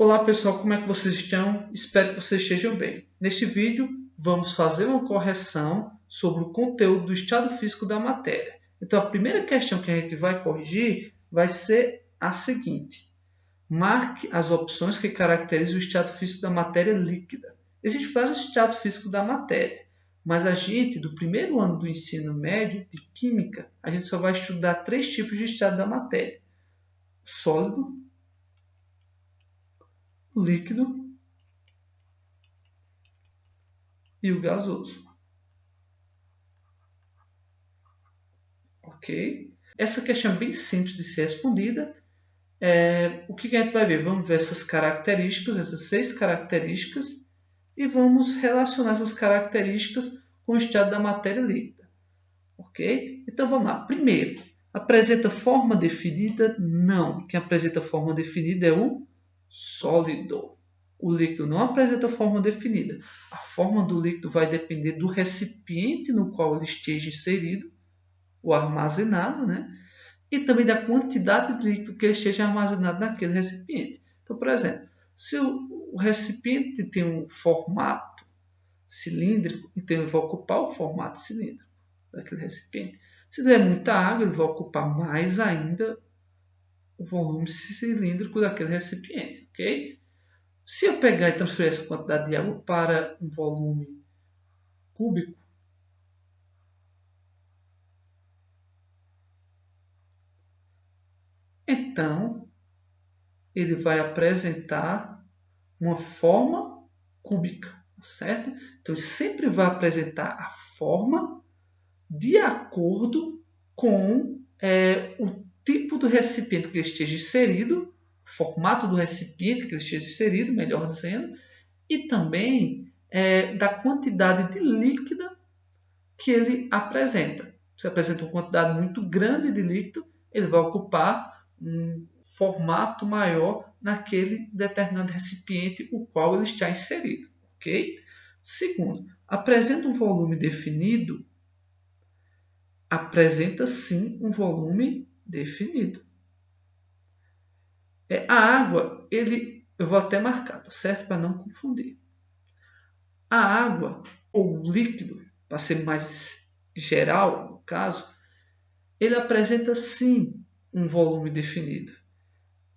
Olá pessoal, como é que vocês estão? Espero que vocês estejam bem. Neste vídeo, vamos fazer uma correção sobre o conteúdo do estado físico da matéria. Então, a primeira questão que a gente vai corrigir vai ser a seguinte. Marque as opções que caracterizam o estado físico da matéria líquida. Existem vários estados físicos da matéria, mas a gente, do primeiro ano do ensino médio de Química, a gente só vai estudar 3 tipos de estado da matéria. O sólido, o líquido e o gasoso. Ok? Essa questão é bem simples de ser respondida. O que a gente vai ver? Vamos ver essas características, essas 6 características, e vamos relacionar essas características com o estado da matéria líquida. Ok? Então vamos lá. Primeiro, apresenta forma definida? Não. Quem apresenta forma definida é o sólido. O líquido não apresenta forma definida. A forma do líquido vai depender do recipiente no qual ele esteja inserido, ou armazenado, né? E também da quantidade de líquido que ele esteja armazenado naquele recipiente. Então, por exemplo, se o recipiente tem um formato cilíndrico, então ele vai ocupar o formato cilíndrico daquele recipiente. Se tiver muita água, ele vai ocupar mais ainda o volume cilíndrico daquele recipiente, ok? Se eu pegar e transferir essa quantidade de água para um volume cúbico, então ele vai apresentar uma forma cúbica, certo? Então, ele sempre vai apresentar a forma de acordo com o tipo do recipiente que ele esteja inserido, o formato do recipiente que ele esteja inserido, melhor dizendo, e também da quantidade de líquida que ele apresenta. Se apresenta uma quantidade muito grande de líquido, ele vai ocupar um formato maior naquele determinado recipiente o qual ele está inserido. Ok? Segundo, apresenta um volume definido? Apresenta sim um volume definido. A água, eu vou até marcar, tá certo? Para não confundir. A água, ou o líquido, para ser mais geral no caso, ele apresenta sim um volume definido.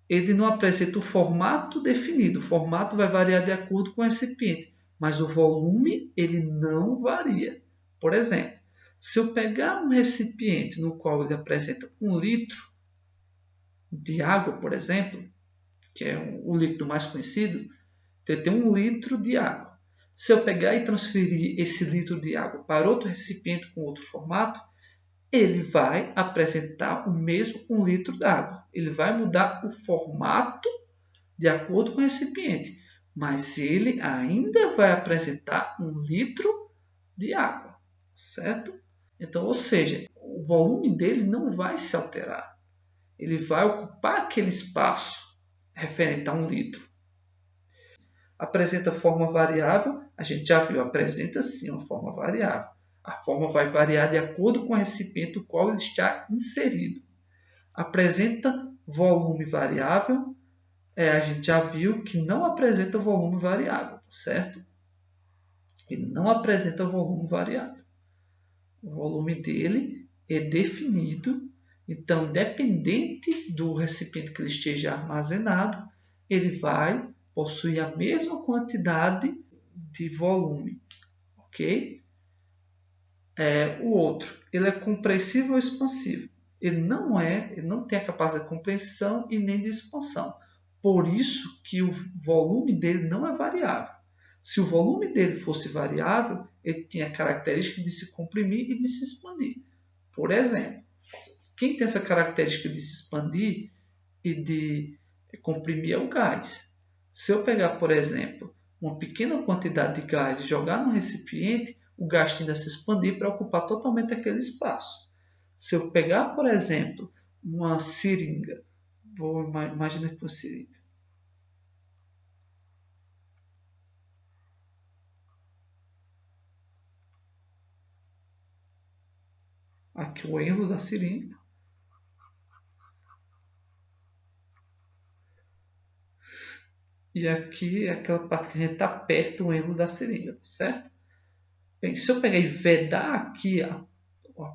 Ele não apresenta o formato definido. O formato vai variar de acordo com o recipiente, mas o volume ele não varia. Por exemplo, se eu pegar um recipiente no qual ele apresenta 1 litro de água, por exemplo, que é o líquido mais conhecido, então eu tenho 1 litro de água. Se eu pegar e transferir esse litro de água para outro recipiente com outro formato, ele vai apresentar o mesmo 1 litro d'água. Ele vai mudar o formato de acordo com o recipiente, mas ele ainda vai apresentar 1 litro de água, certo? Então, ou seja, o volume dele não vai se alterar. Ele vai ocupar aquele espaço referente a 1 litro. Apresenta forma variável? A gente já viu, apresenta sim uma forma variável. A forma vai variar de acordo com o recipiente no qual ele está inserido. Apresenta volume variável? A gente já viu que não apresenta volume variável, certo? Ele não apresenta volume variável. O volume dele é definido, então, independente do recipiente que ele esteja armazenado, ele vai possuir a mesma quantidade de volume, ok? O outro, ele é compressível ou expansível? Ele não tem a capacidade de compressão e nem de expansão. Por isso que o volume dele não é variável. Se o volume dele fosse variável, ele tinha a característica de se comprimir e de se expandir. Por exemplo, quem tem essa característica de se expandir e de comprimir é o gás. Se eu pegar, por exemplo, uma pequena quantidade de gás e jogar no recipiente, o gás tende a se expandir para ocupar totalmente aquele espaço. Se eu pegar, por exemplo, uma seringa, vou imaginar que uma seringa. Aqui o êmbolo da seringa. E aqui é aquela parte que a gente aperta o ângulo da seringa, certo? Bem, se eu pegar e vedar aqui a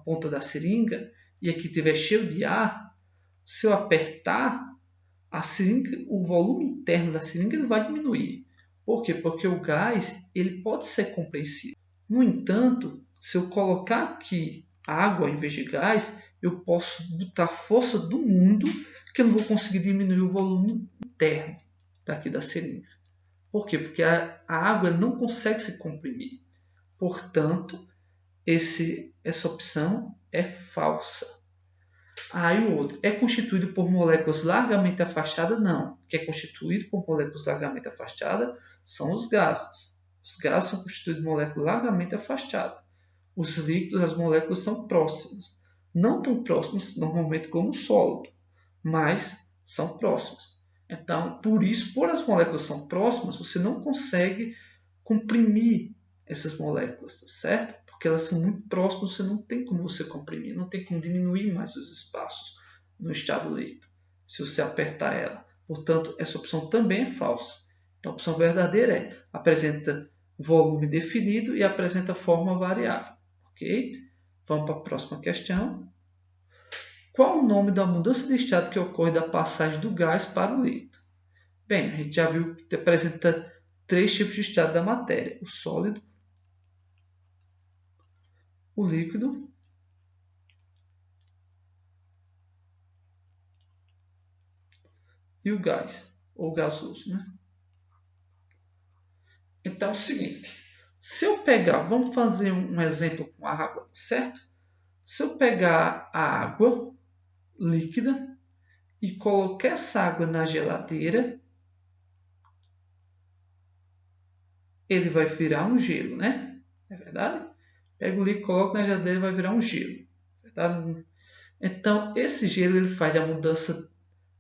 ponta da seringa e aqui tiver cheio de ar, se eu apertar a seringa, o volume interno da seringa ele vai diminuir. Por quê? Porque o gás ele pode ser compreensivo. No entanto, se eu colocar aqui água em vez de gás, eu posso botar força do mundo que eu não vou conseguir diminuir o volume interno daqui da seringa. Por quê? Porque a água não consegue se comprimir. Portanto, essa opção é falsa. Aí o outro, é constituído por moléculas largamente afastadas? Não. O que é constituído por moléculas largamente afastadas são os gases. Os gases são constituídos de moléculas largamente afastadas. Os líquidos, as moléculas são próximas. Não tão próximas, normalmente, como o sólido, mas são próximas. Então, por as moléculas são próximas, você não consegue comprimir essas moléculas, tá certo? Porque elas são muito próximas, você não tem como você comprimir, não tem como diminuir mais os espaços no estado líquido, se você apertar ela. Portanto, essa opção também é falsa. Então, a opção verdadeira é apresenta volume definido e apresenta forma variável. Ok? Vamos para a próxima questão. Qual o nome da mudança de estado que ocorre da passagem do gás para o líquido? Bem, a gente já viu que apresenta 3 tipos de estado da matéria: o sólido, o líquido e o gás, ou gasoso, né? Então é o seguinte, se eu pegar, vamos fazer um exemplo com a água, certo? Se eu pegar a água líquida e colocar essa água na geladeira, ele vai virar um gelo, né? É verdade? Pego o líquido, coloco na geladeira e vai virar um gelo. Verdade? Então, esse gelo ele faz a mudança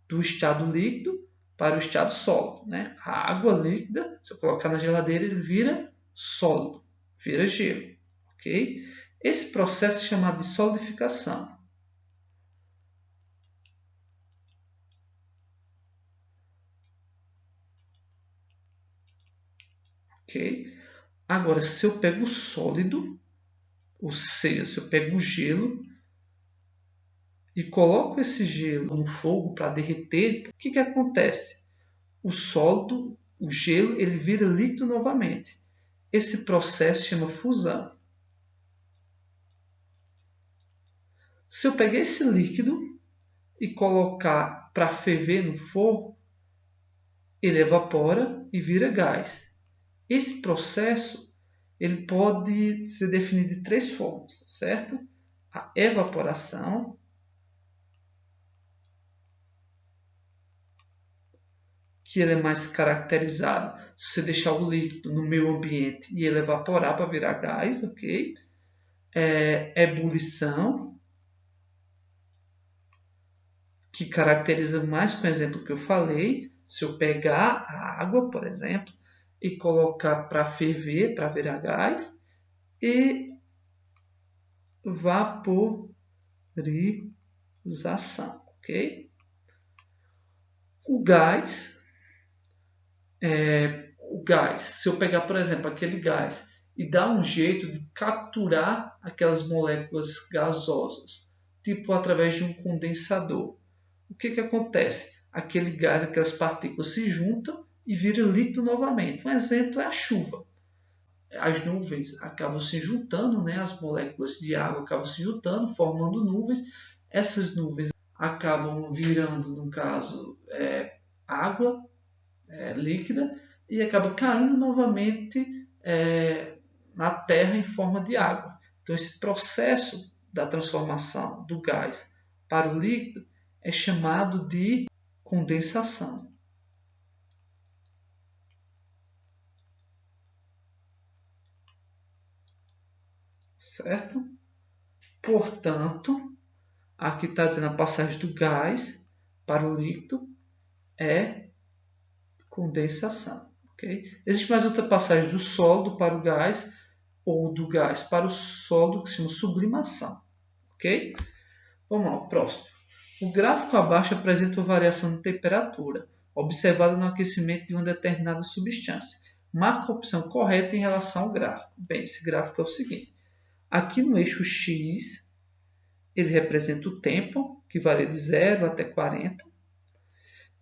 do estado líquido para o estado sólido, né? A água líquida, se eu colocar na geladeira, ele vira sólido, vira gelo, ok? Esse processo é chamado de solidificação. Ok? Agora, se eu pego o sólido, ou seja, se eu pego o gelo e coloco esse gelo no fogo para derreter, o que acontece? O sólido, o gelo, ele vira líquido novamente. Esse processo chama fusão. Se eu pegar esse líquido e colocar para ferver no fogo, ele evapora e vira gás. Esse processo ele pode ser definido de 3 formas, certo? A evaporação, que ele é mais caracterizado se você deixar o líquido no meio ambiente e ele evaporar para virar gás, ok? Ebulição, que caracteriza mais com o exemplo que eu falei. Se eu pegar a água, por exemplo, e colocar para ferver, para virar gás, e vaporização, ok? O gás, se eu pegar, por exemplo, aquele gás e dar um jeito de capturar aquelas moléculas gasosas, tipo através de um condensador, o que acontece? Aquele gás, aquelas partículas se juntam e vira líquido novamente. Um exemplo é a chuva. As nuvens acabam se juntando, né? As moléculas de água acabam se juntando, formando nuvens. Essas nuvens acabam virando, no caso, água líquida e acaba caindo novamente na Terra em forma de água. Então, esse processo da transformação do gás para o líquido é chamado de condensação. Certo? Portanto, aqui está dizendo a passagem do gás para o líquido é condensação. Okay? Existe mais outra passagem do sólido para o gás ou do gás para o sólido que se chama sublimação. Okay? Vamos lá, o próximo. O gráfico abaixo apresenta a variação de temperatura. observada no aquecimento de uma determinada substância. Marca a opção correta em relação ao gráfico. Bem, esse gráfico é o seguinte. Aqui no eixo X, ele representa o tempo, que varia de 0 até 40.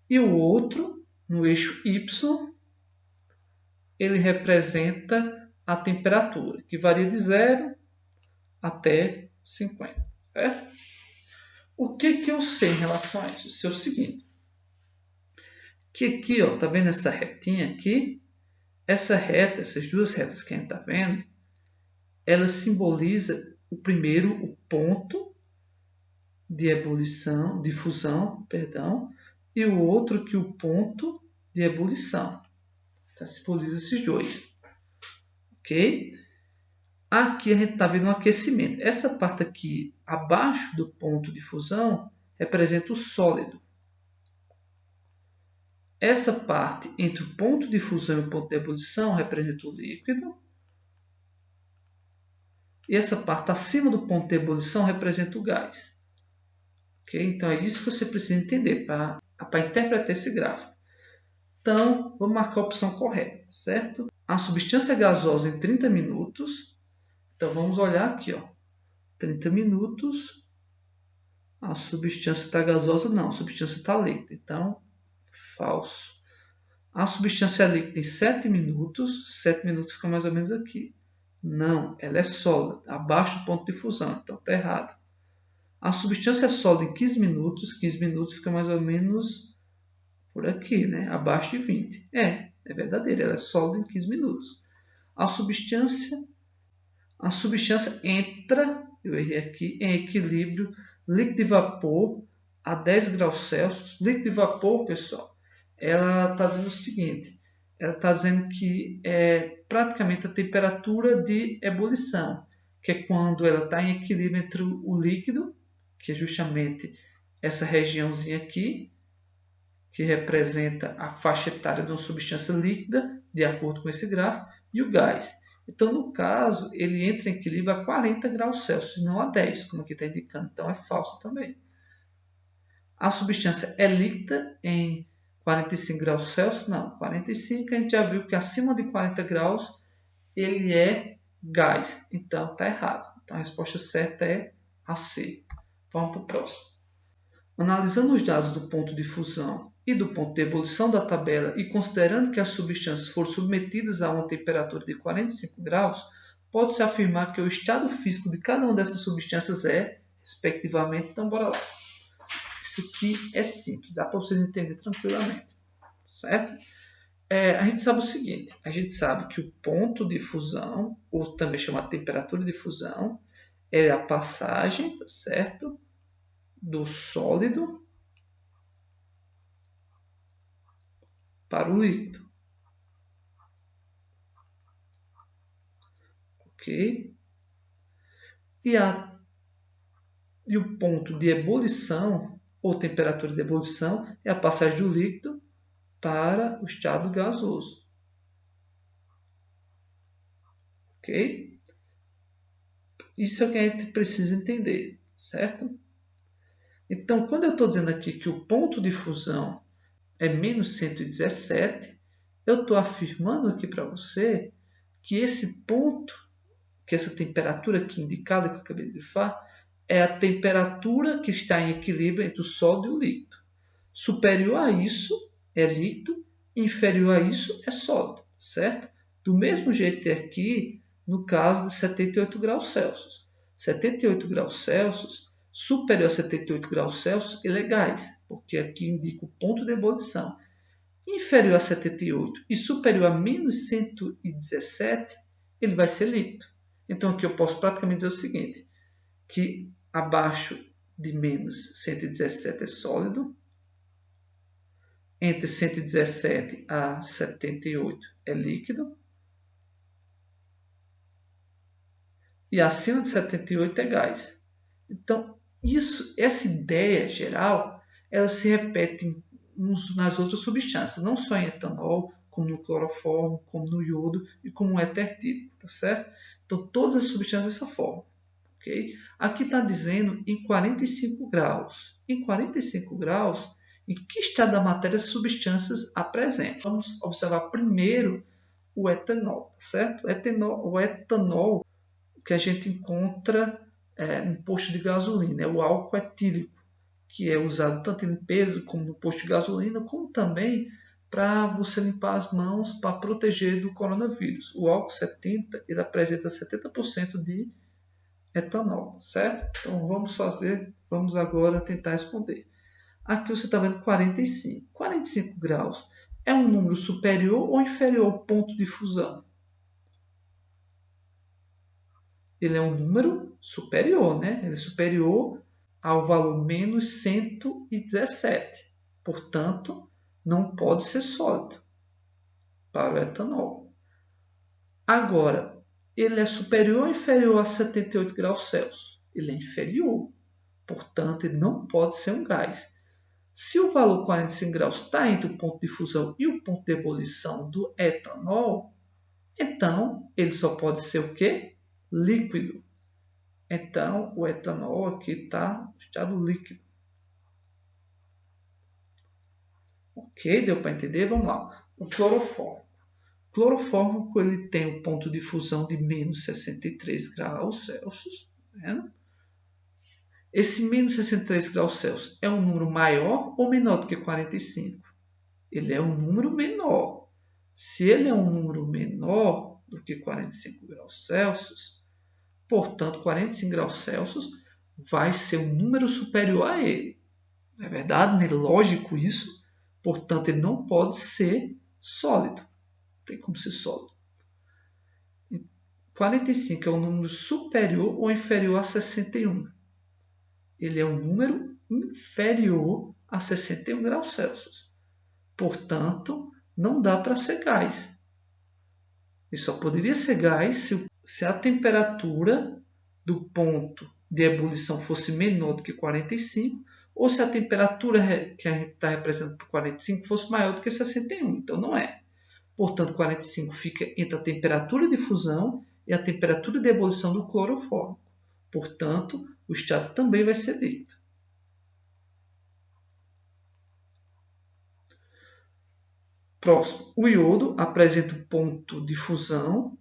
E o outro, no eixo Y, ele representa a temperatura, que varia de 0 até 50. Certo? O que eu sei em relação a isso? Eu sei o seguinte. Que aqui, ó, tá vendo essa retinha aqui? Essa reta, essas duas retas que a gente está vendo, ela simboliza o primeiro, o ponto de ebulição, de fusão, perdão, e o outro que o ponto de ebulição. Então, simboliza esses dois. Ok? Aqui a gente está vendo um aquecimento. Essa parte aqui, abaixo do ponto de fusão, representa o sólido. Essa parte entre o ponto de fusão e o ponto de ebulição representa o líquido. E essa parte acima do ponto de ebulição representa o gás. Okay? Então é isso que você precisa entender para interpretar esse gráfico. Então, vamos marcar a opção correta, certo? A substância gasosa em 30 minutos. Então vamos olhar aqui, ó. 30 minutos. A substância está gasosa? Não, a substância está líquida. Então, falso. A substância líquida em 7 minutos. 7 minutos fica mais ou menos aqui. Não, ela é sólida, abaixo do ponto de fusão, então está errado. A substância é sólida em 15 minutos. 15 minutos fica mais ou menos por aqui, né? Abaixo de 20. É verdadeiro, ela é sólida em 15 minutos. A substância entra, eu errei aqui, em equilíbrio líquido e vapor a 10 graus Celsius. Líquido e vapor, pessoal, ela está dizendo o seguinte, ela está dizendo que é praticamente a temperatura de ebulição, que é quando ela está em equilíbrio entre o líquido, que é justamente essa regiãozinha aqui, que representa a faixa etária de uma substância líquida, de acordo com esse gráfico, e o gás. Então, no caso, ele entra em equilíbrio a 40 graus Celsius, não a 10, como aqui está indicando. Então, é falso também. A substância é líquida em 45 graus Celsius? Não, 45 a gente já viu que acima de 40 graus ele é gás. Então, está errado. Então, a resposta certa é a C. Vamos para o próximo. Analisando os dados do ponto de fusão e do ponto de ebulição da tabela e considerando que as substâncias foram submetidas a uma temperatura de 45 graus, pode-se afirmar que o estado físico de cada uma dessas substâncias é, respectivamente. Então, bora lá. Isso aqui é simples, dá para vocês entenderem tranquilamente, certo? A gente sabe o seguinte, a gente sabe que o ponto de fusão, ou também chamado temperatura de fusão, é a passagem, certo? Do sólido para o líquido. Ok? E o ponto de ebulição, ou temperatura de ebulição, é a passagem do líquido para o estado gasoso. Ok? Isso é o que a gente precisa entender, certo? Então, quando eu estou dizendo aqui que o ponto de fusão é menos 117, eu estou afirmando aqui para você que esse ponto, que essa temperatura aqui indicada que eu acabei de grifar, é a temperatura que está em equilíbrio entre o sólido e o líquido. Superior a isso é líquido, inferior a isso é sólido, certo? Do mesmo jeito aqui, no caso de 78 graus Celsius. 78 graus Celsius, superior a 78 graus Celsius, ele é gás, porque aqui indica o ponto de ebulição. Inferior a 78 e superior a menos 117, ele vai ser líquido. Então aqui eu posso praticamente dizer o seguinte, que abaixo de menos 117 é sólido, entre 117 a 78 é líquido, e acima de 78 é gás. Então, essa ideia geral, ela se repete nas outras substâncias, não só em etanol, como no cloroformo, como no iodo e como no éter etílico, tá certo? Então, todas as substâncias dessa forma. Okay? Aqui está dizendo em 45 graus. Em 45 graus, em que estado da matéria as substâncias apresentam. Vamos observar primeiro o etanol, certo? O etanol que a gente encontra no posto de gasolina, é o álcool etílico, que é usado tanto em limpeza como no posto de gasolina, como também para você limpar as mãos para proteger do coronavírus. O álcool 70 ele apresenta 70% de etanol, certo? Então vamos agora tentar responder. Aqui você está vendo 45. 45 graus é um número superior ou inferior ao ponto de fusão? Ele é um número superior, né? Ele é superior ao valor menos 117. Portanto, não pode ser sólido para o etanol. Agora, ele é superior ou inferior a 78 graus Celsius? Ele é inferior. Portanto, ele não pode ser um gás. Se o valor 45 graus está entre o ponto de fusão e o ponto de ebulição do etanol, então ele só pode ser o quê? Líquido. Então, o etanol aqui está no estado líquido. Ok, deu para entender? Vamos lá. O clorofórmico. O clorofórmico ele tem um ponto de fusão de menos 63 graus Celsius. Tá vendo? Esse menos 63 graus Celsius é um número maior ou menor do que 45? Ele é um número menor. Se ele é um número menor do que 45 graus Celsius, portanto, 45 graus Celsius vai ser um número superior a ele. Não é verdade? Não é lógico isso? Portanto, ele não pode ser sólido. Não tem como ser sólido. 45 é um número superior ou inferior a 61? Ele é um número inferior a 61 graus Celsius. Portanto, não dá para ser gás. Ele só poderia ser gás se a temperatura do ponto de ebulição fosse menor do que 45 ou se a temperatura que a gente está representando por 45 fosse maior do que 61. Então, não é. Portanto, 45 fica entre a temperatura de fusão e a temperatura de ebulição do clorofórmico. Portanto, o estado também vai ser líquido. Próximo. O iodo apresenta um ponto de fusão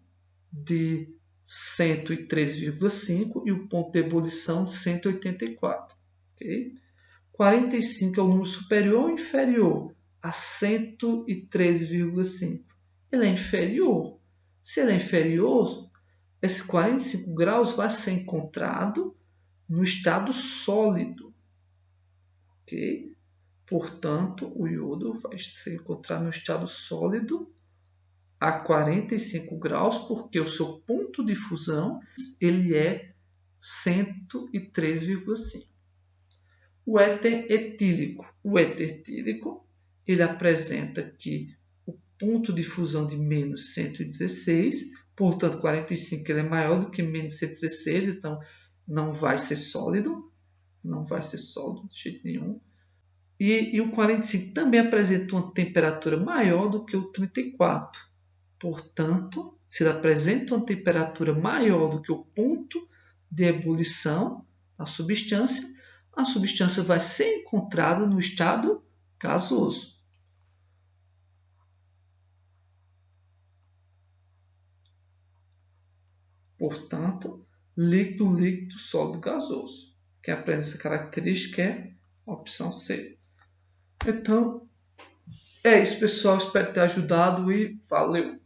de 103,5 e o ponto de ebulição de 184. Okay? 45 é o número superior ou inferior a 113,5? Ele é inferior. Se ele é inferior, esse 45 graus vai ser encontrado no estado sólido. Okay? Portanto, o iodo vai se encontrar no estado sólido a 45 graus, porque o seu ponto de fusão ele é 103,5. O éter etílico. O éter etílico ele apresenta aqui o ponto de fusão de menos 116, portanto 45 ele é maior do que menos 116, então não vai ser sólido, não vai ser sólido de jeito nenhum. E o 45 também apresenta uma temperatura maior do que o 34. Portanto, se ele apresenta uma temperatura maior do que o ponto de ebulição da substância, a substância vai ser encontrada no estado gasoso. Portanto, líquido, líquido, sólido, gasoso. Quem aprende essa característica é a opção C. Então, é isso, pessoal. Espero ter ajudado e valeu!